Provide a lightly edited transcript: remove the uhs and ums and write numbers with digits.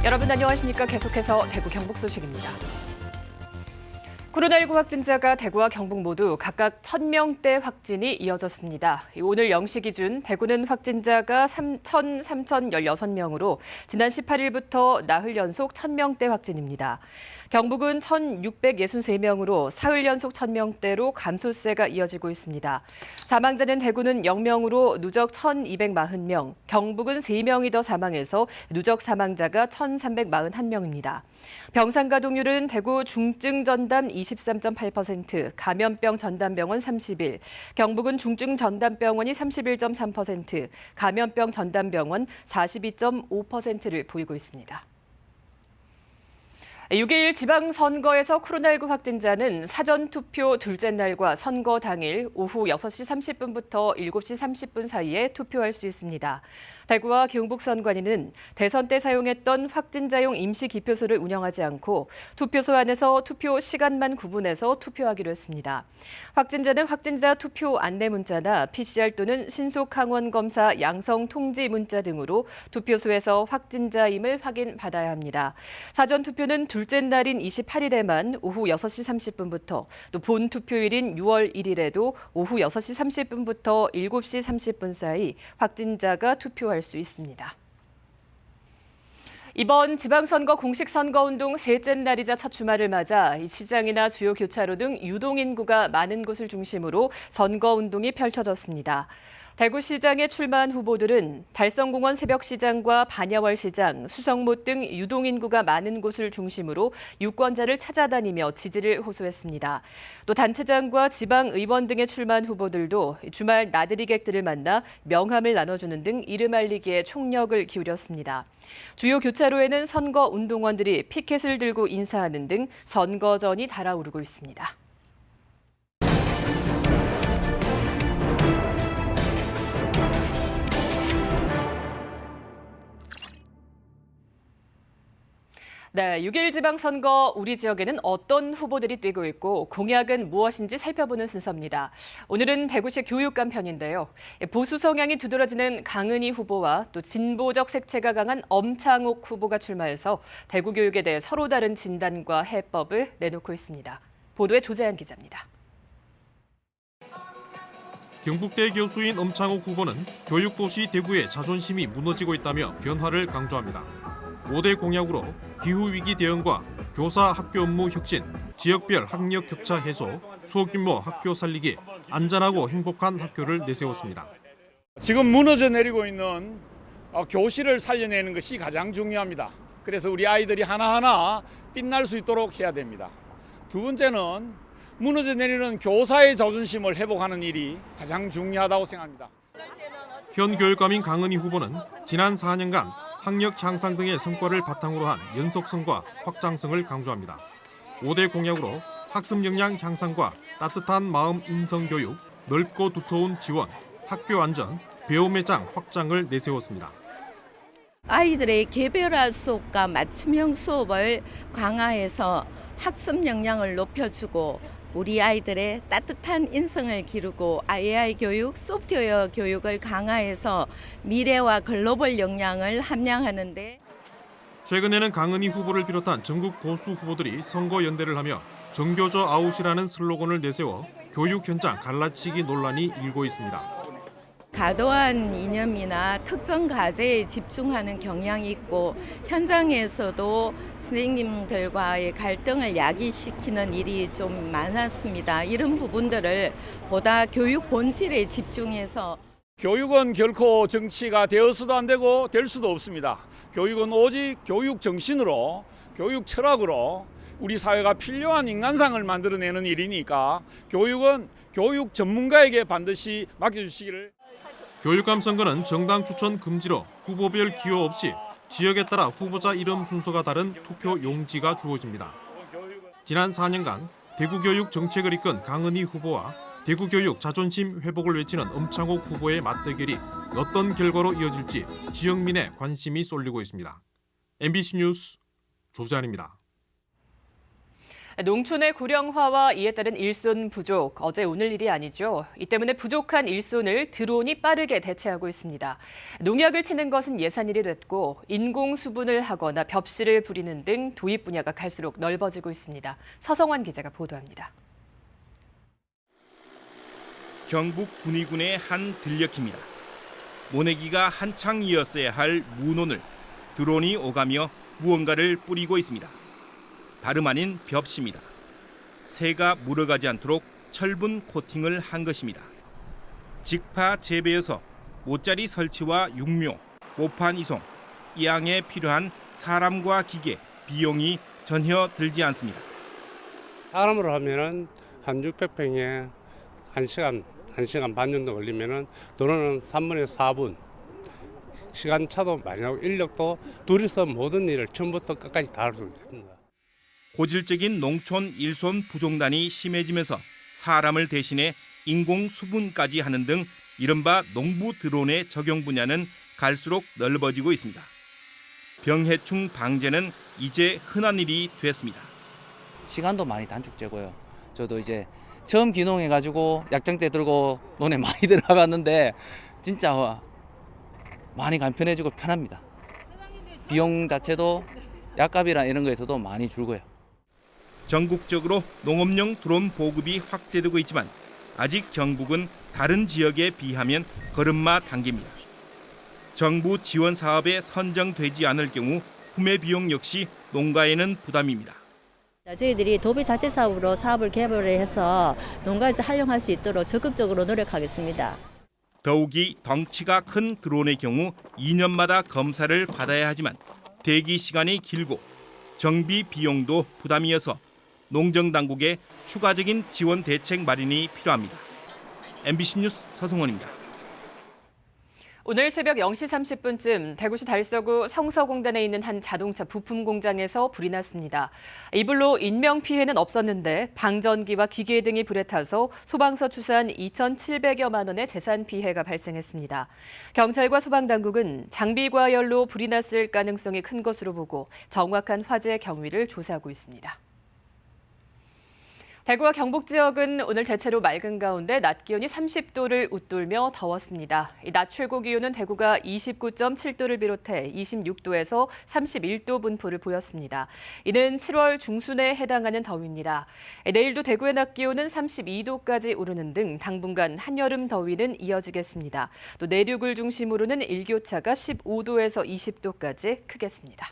여러분 안녕하십니까? 계속해서 대구 경북 소식입니다. 코로나19 확진자가 대구와 경북 모두 각각 1,000명대 확진이 이어졌습니다. 오늘 0시 기준 대구는 확진자가 3,16명으로 지난 18일부터 나흘 연속 1,000명대 확진입니다. 경북은 1,663명으로 사흘 연속 1,000명대로 감소세가 이어지고 있습니다. 사망자는 대구는 0명으로 누적 1,240명, 경북은 3명이 더 사망해서 누적 사망자가 1,341명입니다. 병상 가동률은 대구 중증 전담 23.8%, 감염병 전담병원 31, 경북은 중증 전담병원이 31.3%, 감염병 전담병원 42.5%를 보이고 있습니다. 6일 지방선거에서 코로나19 확진자는 사전투표 둘째 날과 선거 당일 오후 6시 30분부터 7시 30분 사이에 투표할 수 있습니다. 대구와 경북선관위는 대선 때 사용했던 확진자용 임시기표소를 운영하지 않고 투표소 안에서 투표 시간만 구분해서 투표하기로 했습니다. 확진자는 확진자 투표 안내 문자나 PCR 또는 신속항원검사 양성 통지 문자 등으로 투표소에서 확진자임을 확인받아야 합니다. 사전투표는 둘째 날인 28일에만 오후 6시 30분부터 또 본 투표일인 6월 1일에도 오후 6시 30분부터 7시 30분 사이 확진자가 투표할 수 있습니다. 이번 지방선거 공식선거운동 셋째 날이자 첫 주말을 맞아 시장이나 주요 교차로 등 유동인구가 많은 곳을 중심으로 선거운동이 펼쳐졌습니다. 대구시장에 출마한 후보들은 달성공원 새벽시장과 반야월시장, 수성못 등 유동인구가 많은 곳을 중심으로 유권자를 찾아다니며 지지를 호소했습니다. 또 단체장과 지방의원 등에 출마한 후보들도 주말 나들이객들을 만나 명함을 나눠주는 등 이름 알리기에 총력을 기울였습니다. 주요 교차로에는 선거운동원들이 피켓을 들고 인사하는 등 선거전이 달아오르고 있습니다. 네, 6일 지방선거 우리 지역에는 어떤 후보들이 뛰고 있고 공약은 무엇인지 살펴보는 순서입니다. 오늘은 대구시 교육감 편인데요. 보수 성향이 두드러지는 강은희 후보와 또 진보적 색채가 강한 엄창옥 후보가 출마해서 대구 교육에 대해 서로 다른 진단과 해법을 내놓고 있습니다. 보도에 조재한 기자입니다. 경북대 교수인 엄창옥 후보는 교육도시 대구의 자존심이 무너지고 있다며 변화를 강조합니다. 5대 공약으로 기후위기 대응과 교사 학교 업무 혁신, 지역별 학력 격차 해소, 소규모 학교 살리기, 안전하고 행복한 학교를 내세웠습니다. 지금 무너져 내리고 있는 교실을 살려내는 것이 가장 중요합니다. 그래서 우리 아이들이 하나하나 빛날 수 있도록 해야 됩니다. 두 번째는 무너져 내리는 교사의 자존심을 회복하는 일이 가장 중요하다고 생각합니다. 현 교육감인 강은희 후보는 지난 4년간 학력 향상 등의 성과를 바탕으로 한 연속성과 확장성을 강조합니다. 5대 공약으로 학습 역량 향상과 따뜻한 마음 인성 교육, 넓고 두터운 지원, 학교 안전, 배움의 장 확장을 내세웠습니다. 아이들의 개별화 수업과 맞춤형 수업을 강화해서 학습 역량을 높여주고 우리 아이들의 따뜻한 인성을 기르고 AI 교육, 소프트웨어 교육을 강화해서 미래와 글로벌 역량을 함양하는 데 최근에는 강은희 후보를 비롯한 전국 보수 후보들이 선거연대를 하며 정교조 아웃이라는 슬로건을 내세워 교육 현장 갈라치기 논란이 일고 있습니다. 과도한 이념이나 특정 과제에 집중하는 경향이 있고 현장에서도 선생님들과의 갈등을 야기시키는 일이 좀 많았습니다. 이런 부분들을 보다 교육 본질에 집중해서 교육은 결코 정치가 되어서도 안 되고 될 수도 없습니다. 교육은 오직 교육 정신으로, 교육 철학으로 우리 사회가 필요한 인간상을 만들어내는 일이니까 교육은 교육 전문가에게 반드시 맡겨주시기를. 교육감 선거는 정당 추천 금지로 후보별 기호 없이 지역에 따라 후보자 이름 순서가 다른 투표 용지가 주어집니다. 지난 4년간 대구교육 정책을 이끈 강은희 후보와 대구교육 자존심 회복을 외치는 엄창옥 후보의 맞대결이 어떤 결과로 이어질지 지역민의 관심이 쏠리고 있습니다. MBC 뉴스 조재환입니다. 농촌의 고령화와 이에 따른 일손 부족, 어제 오늘 일이 아니죠. 이 때문에 부족한 일손을 드론이 빠르게 대체하고 있습니다. 농약을 치는 것은 예산일이 됐고 인공 수분을 하거나 벽실을 부리는 등 도입 분야가 갈수록 넓어지고 있습니다. 서성환 기자가 보도합니다. 경북 군위군의 한 들녘입니다. 모내기가 한창 이었어야 할 무논을 드론이 오가며 무언가를 뿌리고 있습니다. 다름 아닌 벽시입니다. 새가 물어가지 않도록 철분 코팅을 한 것입니다. 직파 재배여서 모짜리 설치와 육묘, 모판 이송, 이 양에 필요한 사람과 기계, 비용이 전혀 들지 않습니다. 사람으로 하면은 한 600평에 1시간 반 정도 걸리면은 드론은 3분에서 4분. 시간차도 많이 나고 인력도 둘이서 모든 일을 처음부터 끝까지 다 할 수 있습니다. 고질적인 농촌 일손 부족난이 심해지면서 사람을 대신해 인공 수분까지 하는 등 이른바 농부 드론의 적용 분야는 갈수록 넓어지고 있습니다. 병해충 방제는 이제 흔한 일이 됐습니다. 시간도 많이 단축되고요. 저도 이제 처음 귀농해가지고 약장대 들고 논에 많이 들어가봤는데 진짜 많이 간편해지고 편합니다. 비용 자체도 약값이나 이런 거에서도 많이 줄고요. 전국적으로 농업용 드론 보급이 확대되고 있지만 아직 경북은 다른 지역에 비하면 걸음마 단계입니다. 정부 지원 사업에 선정되지 않을 경우 구매 비용 역시 농가에는 부담입니다. 저희들이 도배 자체 사업으로 사업을 개발을 해서 농가에서 활용할 수 있도록 적극적으로 노력하겠습니다. 더욱이 덩치가 큰 드론의 경우 2년마다 검사를 받아야 하지만 대기 시간이 길고 정비 비용도 부담이어서 농정당국의 추가적인 지원 대책 마련이 필요합니다. MBC 뉴스 서성원입니다. 오늘 새벽 0시 30분쯤 대구시 달서구 성서공단에 있는 한 자동차 부품 공장에서 불이 났습니다. 이 불로 인명피해는 없었는데 방전기와 기계 등이 불에 타서 소방서 추산 2,700여만 원의 재산 피해가 발생했습니다. 경찰과 소방당국은 장비 과열로 불이 났을 가능성이 큰 것으로 보고 정확한 화재 경위를 조사하고 있습니다. 대구와 경북 지역은 오늘 대체로 맑은 가운데 낮 기온이 30도를 웃돌며 더웠습니다. 낮 최고 기온은 대구가 29.7도를 비롯해 26도에서 31도 분포를 보였습니다. 이는 7월 중순에 해당하는 더위입니다. 내일도 대구의 낮 기온은 32도까지 오르는 등 당분간 한여름 더위는 이어지겠습니다. 또 내륙을 중심으로는 일교차가 15도에서 20도까지 크겠습니다.